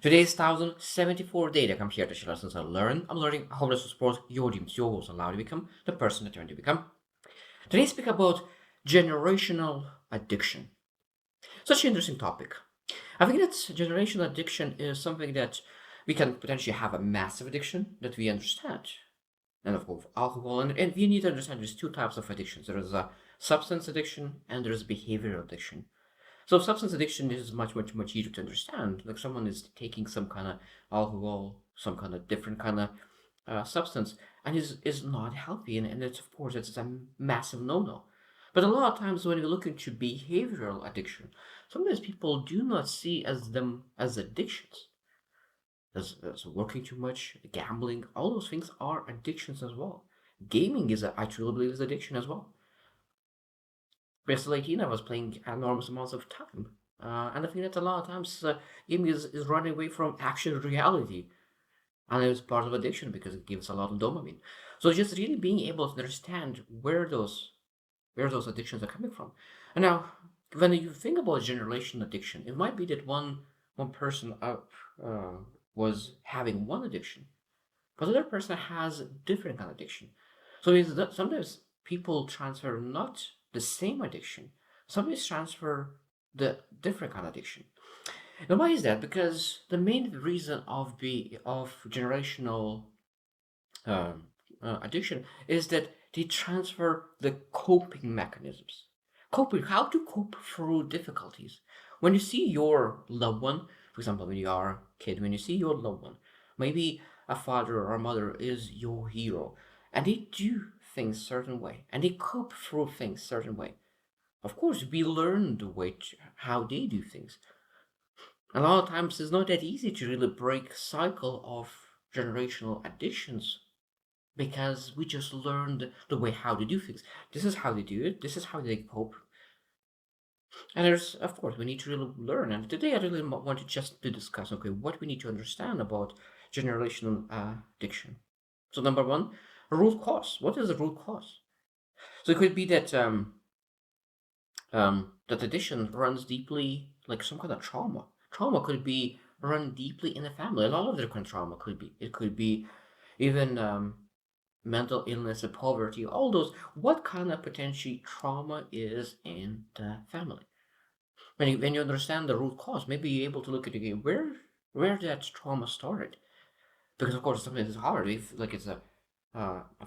Today's 1074 data come here to share lessons I learn. I'm learning how to support your dreams, your goals, allow you to become the person that you want to become. Today, speak about generational addiction. Such an interesting topic. I think that generational addiction is something that we can potentially have a massive addiction that we understand. And of course, alcohol, and we need to understand there's two types of addictions. There is a substance addiction and there is behavioral addiction. So substance addiction is much easier to understand. Like someone is taking some kind of alcohol, some kind of different kind of substance, and is not healthy, and it's of course it's a massive no-no. But a lot of times when we look into behavioral addiction, sometimes people do not see as them as addictions. As working too much, gambling, all those things are addictions as well. Gaming I truly believe is addiction as well. Basically, 18, I was playing enormous amounts of time. And I think that a lot of times gaming is running away from actual reality. And it's part of addiction because it gives a lot of dopamine. So just really being able to understand where those addictions are coming from. And now, when you think about generational addiction, it might be that one person uh, was having one addiction, but the other person has a different kind of addiction. So it's that sometimes people transfer not the same addiction, sometimes transfer the different kind of addiction. And why is that? Because the main reason of generational um, addiction is that they transfer the coping mechanisms. Coping, how to cope through difficulties. When you see your loved one, for example, when you are a kid, when you see your loved one, maybe a father or a mother is your hero, and they do things certain way, and they cope through things certain way. Of course, we learn the way how they do things. A lot of times, it's not that easy to really break cycle of generational addictions because we just learned the way how to do things. This is how they do it. This is how they cope. And there's, of course, we need to really learn. And today I really wanted just to discuss, okay, what we need to understand about generational addiction. So number one, root cause. What is the root cause? So it could be that addiction runs deeply, like some kind of trauma. Trauma could be run deeply in the family. A lot of different trauma could be. It could be even mental illness and poverty, all those, what kind of potential trauma is in the family. When you understand the root cause, maybe you're able to look at again where that trauma started. Because of course something is hard. If like it's a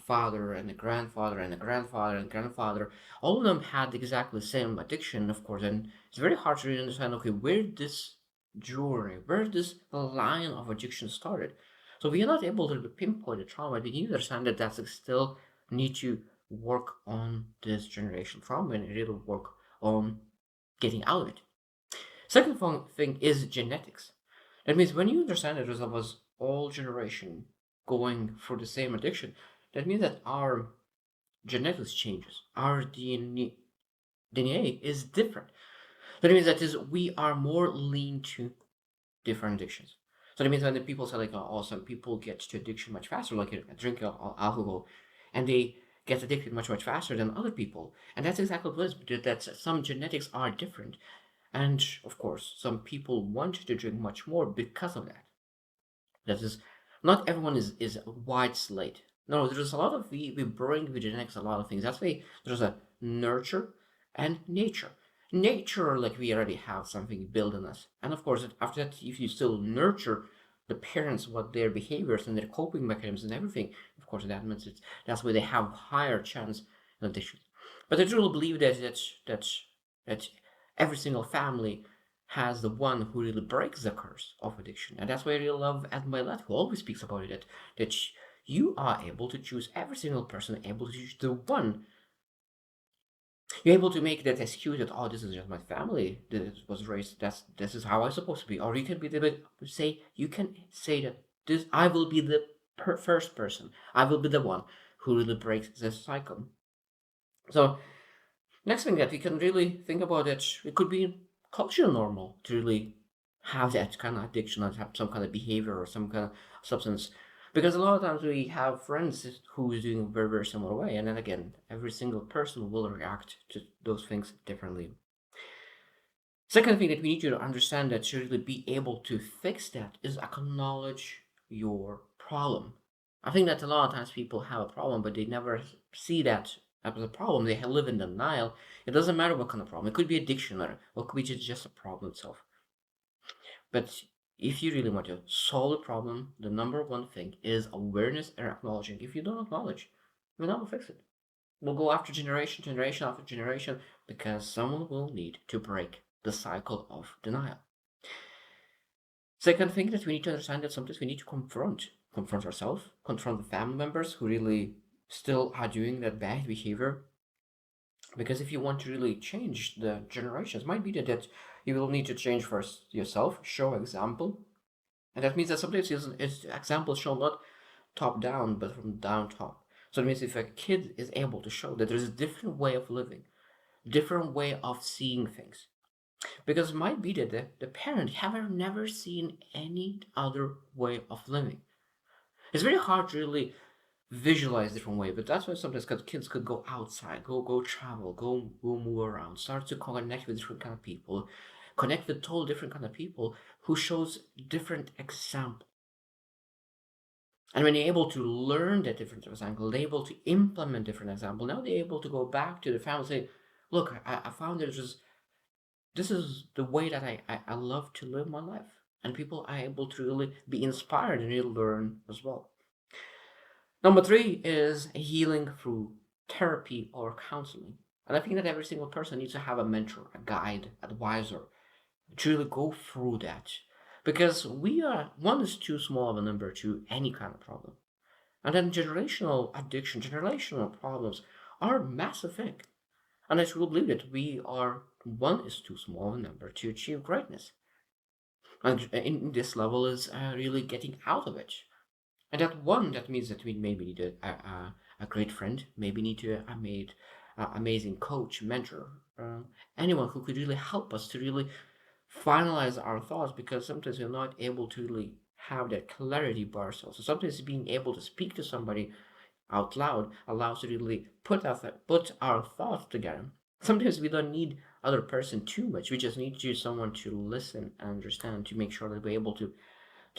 father and a grandfather and a grandfather and grandfather, all of them had exactly the same addiction, of course, and it's very hard to really understand. Okay, where this journey, where this line of addiction started. So we are not able to pinpoint the trauma. We need to understand that that's still need to work on this generation trauma and really work on getting out of it. Second thing is genetics. That means when you understand that there was all generation going through the same addiction, that means that our genetics changes. Our DNA is different. That means that is we are more lean to different addictions. So that means when the people say like, oh, some people get to addiction much faster, like drink alcohol, and they get addicted much faster than other people. And that's exactly what it is. That some genetics are different. And of course, some people want to drink much more because of that. That is, not everyone is a white slate. No, there's a lot of we bring with genetics a lot of things. That's why there's a nurture and nature. Nature, like we already have something built in us, and of course, after that, if you still nurture the parents, what their behaviors and their coping mechanisms and everything, of course, that means that's why they have higher chance of addiction. But I truly believe that every single family has the one who really breaks the curse of addiction. And that's why I really love Ed Milet, who always speaks about it, that you are able to choose, every single person able to choose the one. You're able to make that excuse that, oh, this is just my family that was raised, this is how I'm supposed to be. Or you can be the bit say, you can say that this, I will be the first person. I will be the one who really breaks this cycle. So next thing that we can really think about it could be cultural normal to really have that kind of addiction or have some kind of behavior or some kind of substance. Because a lot of times we have friends who is doing a very, very similar way. And then again, every single person will react to those things differently. Second thing that we need you to understand that to really be able to fix that is acknowledge your problem. I think that a lot of times people have a problem, but they never see that as a problem. They live in denial. It doesn't matter what kind of problem. It could be addiction or it could be just a problem itself. But if you really want to solve the problem, the number one thing is awareness and acknowledging. If you don't acknowledge, you'll never fix it. We'll go after generation, generation after generation, because someone will need to break the cycle of denial. Second thing that we need to understand that sometimes we need to confront ourselves, confront the family members who really still are doing that bad behavior. Because if you want to really change the generations, might be that you will need to change first yourself, show example, and that means that sometimes it's example shown not top down, but from down top. So it means if a kid is able to show that there's a different way of living, different way of seeing things, because it might be that the parent have never seen any other way of living. It's very hard to really visualize different way, but that's why sometimes kids could go outside, go travel, go move around, start to connect with different kind of people, connect with totally different kind of people who shows different example. And when you're able to learn that different example, they're able to implement different example. Now they're able to go back to the family and say, look, I found this is the way that I love to live my life. And people are able to really be inspired and really learn as well. Number three is healing through therapy or counseling. And I think that every single person needs to have a mentor, a guide, advisor to really go through that. Because one is too small of a number to any kind of problem. And then generational addiction, generational problems are a massive thing. And I truly believe that one is too small a number to achieve greatness. And in this level is really getting out of it. And that means that we maybe need a great friend, maybe need to made amazing coach, mentor, anyone who could really help us to really finalize our thoughts, because sometimes we're not able to really have that clarity by ourselves. So sometimes being able to speak to somebody out loud allows us to really put our thoughts together. Sometimes we don't need other person too much. We just need someone to listen and understand to make sure that we're able to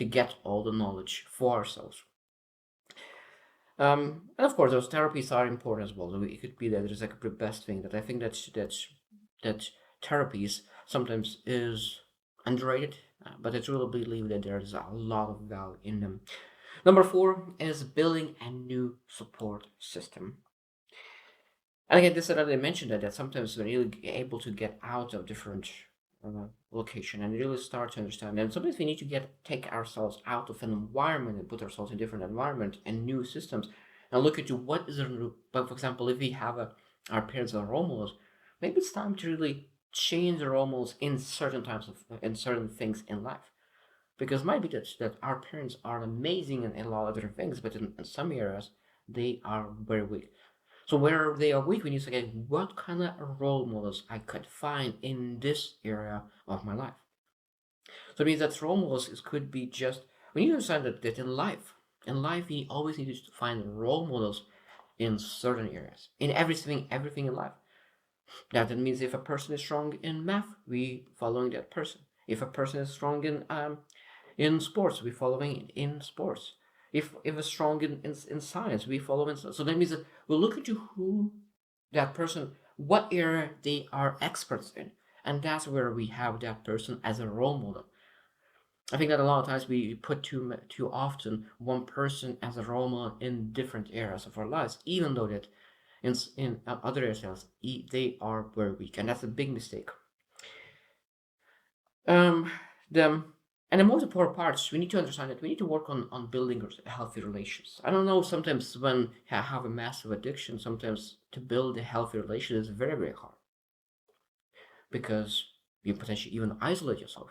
get all the knowledge for ourselves. And of course, those therapies are important as well. So it could be that there's like the best thing that I think that therapies sometimes is underrated, but I truly believe that there's a lot of value in them. Number four is building a new support system. And again, this already mentioned that sometimes we're really able to get out of different location and really start to understand. And sometimes we need to take ourselves out of an environment and put ourselves in different environment and new systems and look into what is a. But for example, if we have our parents are role models, maybe it's time to really change the role models in certain types of in certain things in life. Because it might be that our parents are amazing in a lot of different things, but in some areas they are very weak. So where they are weak, we need to get what kind of role models I could find in this area of my life. So it means that role models could be just, we need to understand that in life we always need to find role models in certain areas, in everything in life. That means if a person is strong in math, we following that person. If a person is strong in sports, we following in sports. If it's strong in science, we follow in science. So that means that we look into who that person, what area they are experts in, and that's where we have that person as a role model. I think that a lot of times we put too often one person as a role model in different areas of our lives, even though that in other areas they are very weak, and that's a big mistake. Um, the and the most important part is we need to understand that we need to work on building healthy relations. I don't know. Sometimes when you have a massive addiction, sometimes to build a healthy relation is very very hard because you potentially even isolate yourself.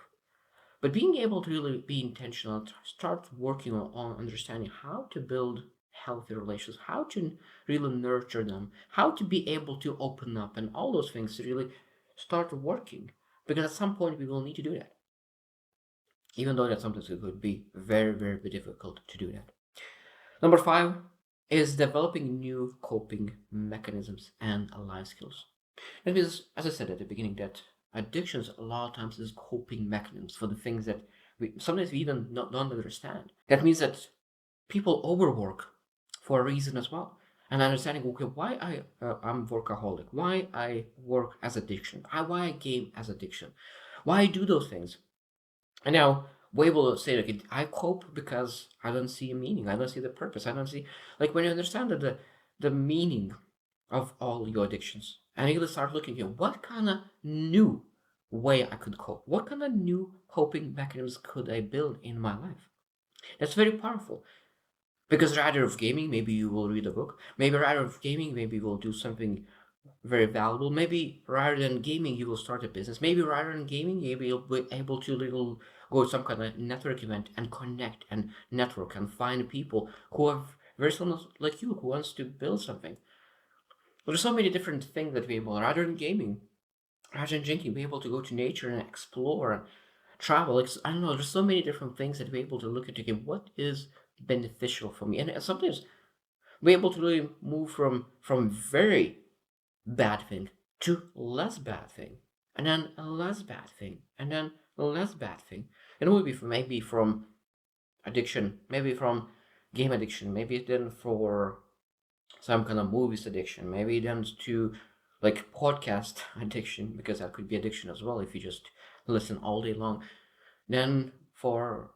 But being able to really be intentional, start working on understanding how to build healthy relations, how to really nurture them, how to be able to open up, and all those things to really start working. Because at some point we will need to do that, even though that sometimes it could be very, very difficult to do that. Number five is developing new coping mechanisms and life skills. That means, as I said at the beginning, that addictions a lot of times is coping mechanisms for the things that we sometimes we even don't understand. That means that people overwork for a reason as well. And understanding, okay, why I'm workaholic, why I work as addiction, why I game as addiction, why I do those things. And now we're able to say, like, I cope because I don't see a meaning, I don't see the purpose, I don't see, like, when you understand that the meaning of all your addictions, and you start looking at what kind of new way I could cope, what kind of new coping mechanisms could I build in my life. That's very powerful. Because rather of gaming, maybe you will read a book. Maybe rather of gaming, maybe you will do something very valuable. Maybe rather than gaming, you will start a business. Maybe rather than gaming, maybe you'll be able to little go to some kind of network event and connect and network and find people who are very similar like you, who wants to build something. But there's so many different things that we're able, rather than gaming, rather than drinking, be able to go to nature and explore and travel. I don't know, there's so many different things that we're able to look at, okay, what is beneficial for me. And sometimes we're able to really move from very bad thing to less bad thing, and then a less bad thing, and then a less bad thing. And it would be from maybe from addiction, maybe from game addiction, maybe then for some kind of movies addiction, maybe then to like podcast addiction, because that could be addiction as well if you just listen all day long. Then for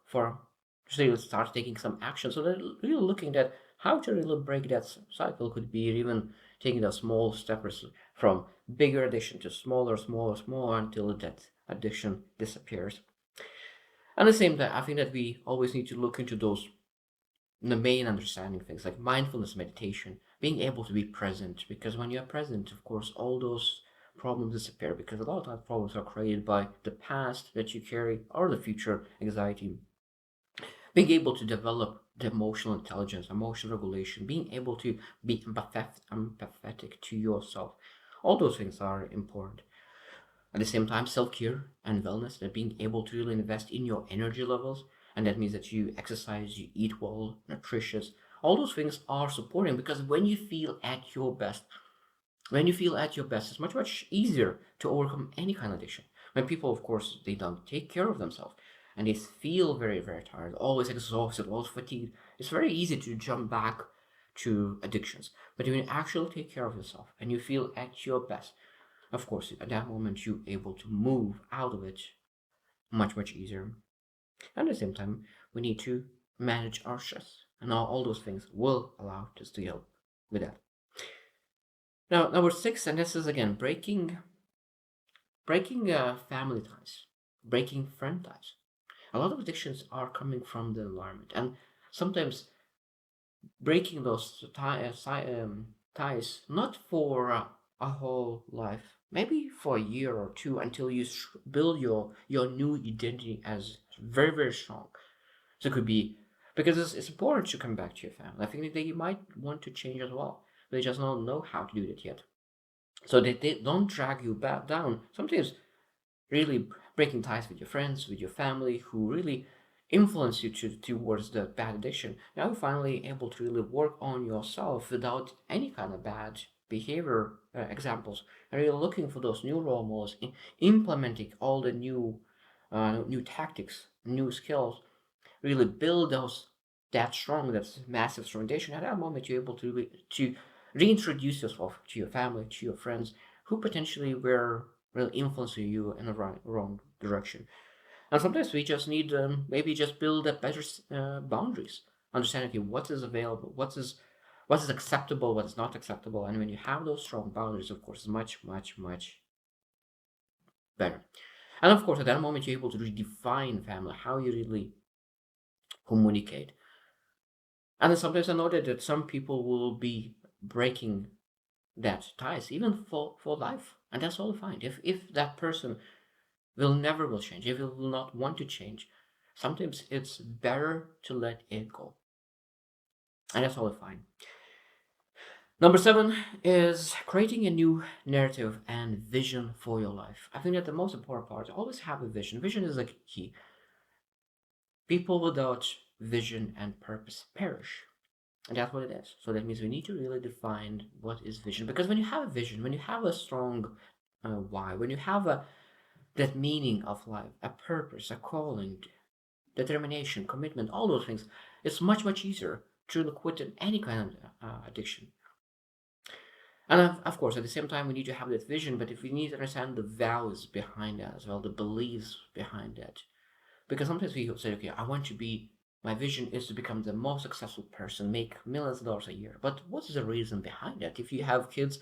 so you start taking some action. So they're really looking at how to really break that cycle. Could be even taking a small steps from bigger addiction to smaller, smaller, smaller until that addiction disappears. At the same time, I think that we always need to look into those the main understanding things like mindfulness meditation, being able to be present. Because when you're present, of course, all those problems disappear because a lot of times problems are created by the past that you carry or the future anxiety. Being able to develop the emotional intelligence, emotional regulation, being able to be empathetic to yourself. All those things are important. At the same time, self-care and wellness, that being able to really invest in your energy levels, and that means that you exercise, you eat well, nutritious. All those things are supporting because when you feel at your best, it's much, much easier to overcome any kind of addiction. When people, of course, they don't take care of themselves and they feel very, very tired, always exhausted, always fatigued, it's very easy to jump back to addictions. But when you actually take care of yourself and you feel at your best, of course, at that moment, you're able to move out of it much, much easier. At the same time, we need to manage our stress. And all those things will allow us to help with that. Now, number six, and this is again breaking family ties, breaking friend ties. A lot of addictions are coming from the environment, and sometimes breaking those ties not for a whole life, maybe for a year or two until you build your new identity as very, very strong. So it could be because it's important to come back to your family. I think that you might want to change as well. They just don't know how to do that yet. So they don't drag you back down. Sometimes really breaking ties with your friends, with your family, who really influence you towards the bad addiction. Now you're finally able to really work on yourself without any kind of bad behavior examples. And you're looking for those new role models, implementing all the new tactics, new skills, really build those that strong, that's massive foundation. At that moment, you're able to reintroduce yourself to your family, to your friends, who potentially were really influencing you in the wrong direction. And sometimes we just need maybe just build a better boundaries, understanding okay, what is available, what is acceptable, what is not acceptable. And when you have those strong boundaries, of course, it's much, much, much better. And of course, at that moment, you're able to redefine family, how you really communicate. And then sometimes I noted that some people will be breaking that ties, even for life. And that's all fine. If that person will change, if it will not want to change, sometimes it's better to let it go. And that's all fine. Number seven is creating a new narrative and vision for your life. I think that the most important part is always have a vision. Vision is like key. People without vision and purpose perish. And that's what it is. So that means we need to really define what is vision. Because when you have a vision, when you have a strong why, when you have that meaning of life, a purpose, a calling, determination, commitment, all those things, it's much, much easier to quit any kind of addiction. And of course, at the same time, we need to have that vision, but if we need to understand the values behind that as well, the beliefs behind that. Because sometimes we say, okay, I want to be, my vision is to become the most successful person, make millions of dollars a year. But what's the reason behind that? If you have kids,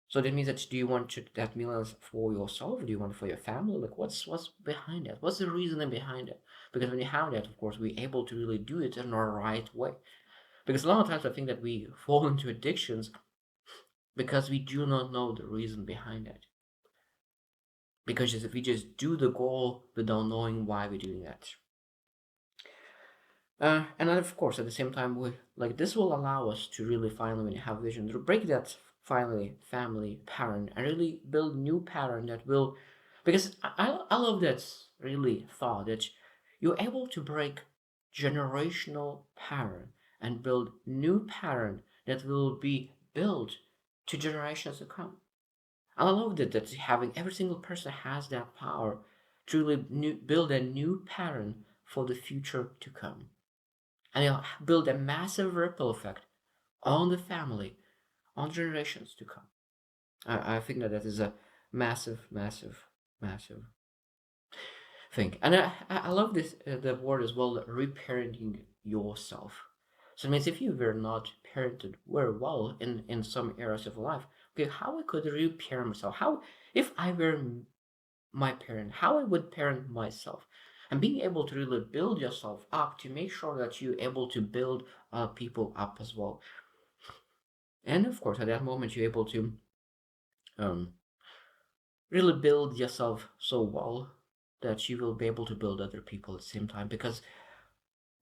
so that means that do you want that millions for yourself? Do you want it for your family? Like what's behind that? What's the reasoning behind it? Because when you have that, of course, we're able to really do it in the right way. Because a lot of times I think that we fall into addictions because we do not know the reason behind it. Because if we just do the goal without knowing why we're doing that. And then of course, at the same time, we like this will allow us to really finally, when you have vision, to break that finally family pattern and really build new pattern that will, because I love that really thought that you're able to break generational pattern and build new pattern that will be built to generations to come. And I love that having every single person has that power to really build a new pattern for the future to come, and it'll build a massive ripple effect on the family, on generations to come. I think that is a massive, massive, massive thing. And I love this the word as well, reparenting yourself. So it means if you were not parented very well in some areas of life, okay, how I could reparent myself? How if I were my parent, how I would parent myself? And being able to really build yourself up to make sure that you're able to build people up as well. And of course, at that moment, you're able to um, really build yourself so well that you will be able to build other people at the same time. Because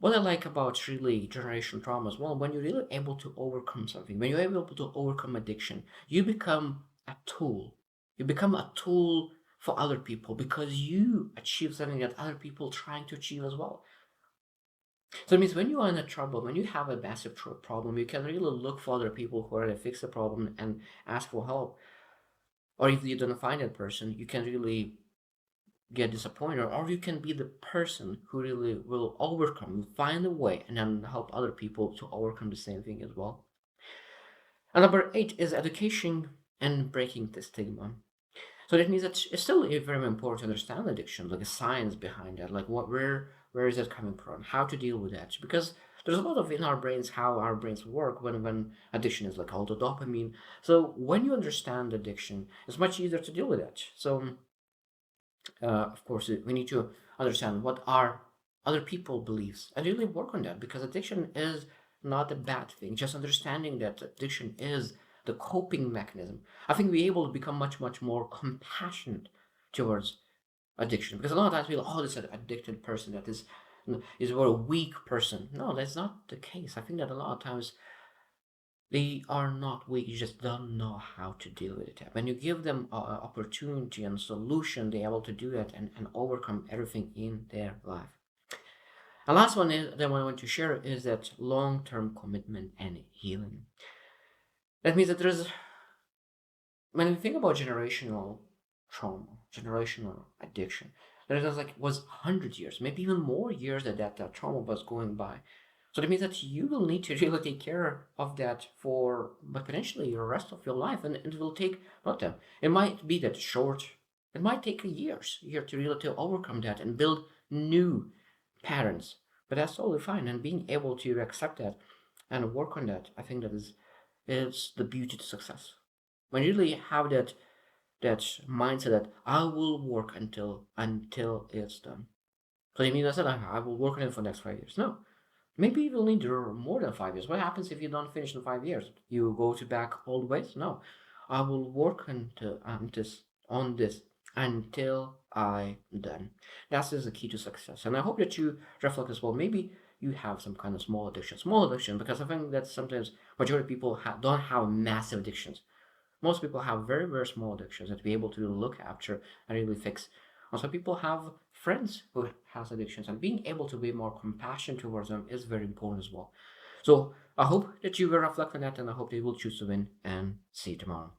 what I like about really generation trauma as well, when you're really able to overcome something, when you're able to overcome addiction, you become a tool. You become a tool for other people because you achieve something that other people trying to achieve as well. So it means when you are in a trouble, when you have a massive problem, you can really look for other people who are to fix the problem and ask for help. Or if you don't find that person, you can really get disappointed, or you can be the person who really will overcome, find a way, and then help other people to overcome the same thing as well. And number 8 is education and breaking the stigma. So that means that it's still very important to understand addiction, like a science behind that, like where is that coming from, how to deal with that, because there's a lot of in our brains how our brains work when addiction is like called dopamine. So when you understand addiction, it's much easier to deal with that. So of course, we need to understand what are other people beliefs and really work on that because addiction is not a bad thing. Just understanding that addiction is the coping mechanism. I think we're able to become much, much more compassionate towards addiction because a lot of times we're oh, this addicted person that is a very weak person. No, that's not the case. I think that a lot of times they are not weak, you just don't know how to deal with it. When you give them opportunity and solution, they're able to do that and overcome everything in their life. The last one is, that I want to share is that long-term commitment and healing. That means that there's, when you think about generational trauma, generational addiction, there's like was 100 years, maybe even more years that trauma was going by. So that means that you will need to really take care of that for but potentially the rest of your life, and it will take not them. It might be that short. It might take year to really to overcome that and build new patterns. But that's totally fine. And being able to accept that and work on that, I think that is the beauty to success. When you really have that mindset that I will work until it's done. So you mean I said I will work on it for the next 5 years? No, maybe you will need more than 5 years. What happens if you don't finish in 5 years? You go to back old ways? No. I will work on this until I'm done. That is the key to success. And I hope that you reflect as well. Maybe you have some kind of small addiction, because I think that sometimes majority of people don't have massive addictions. Most people have very, very small addictions that be able to look after and really fix. Also, people have friends who has addictions, and being able to be more compassionate towards them is very important as well. So I hope that you will reflect on that, and I hope that you will choose to win, and see you tomorrow.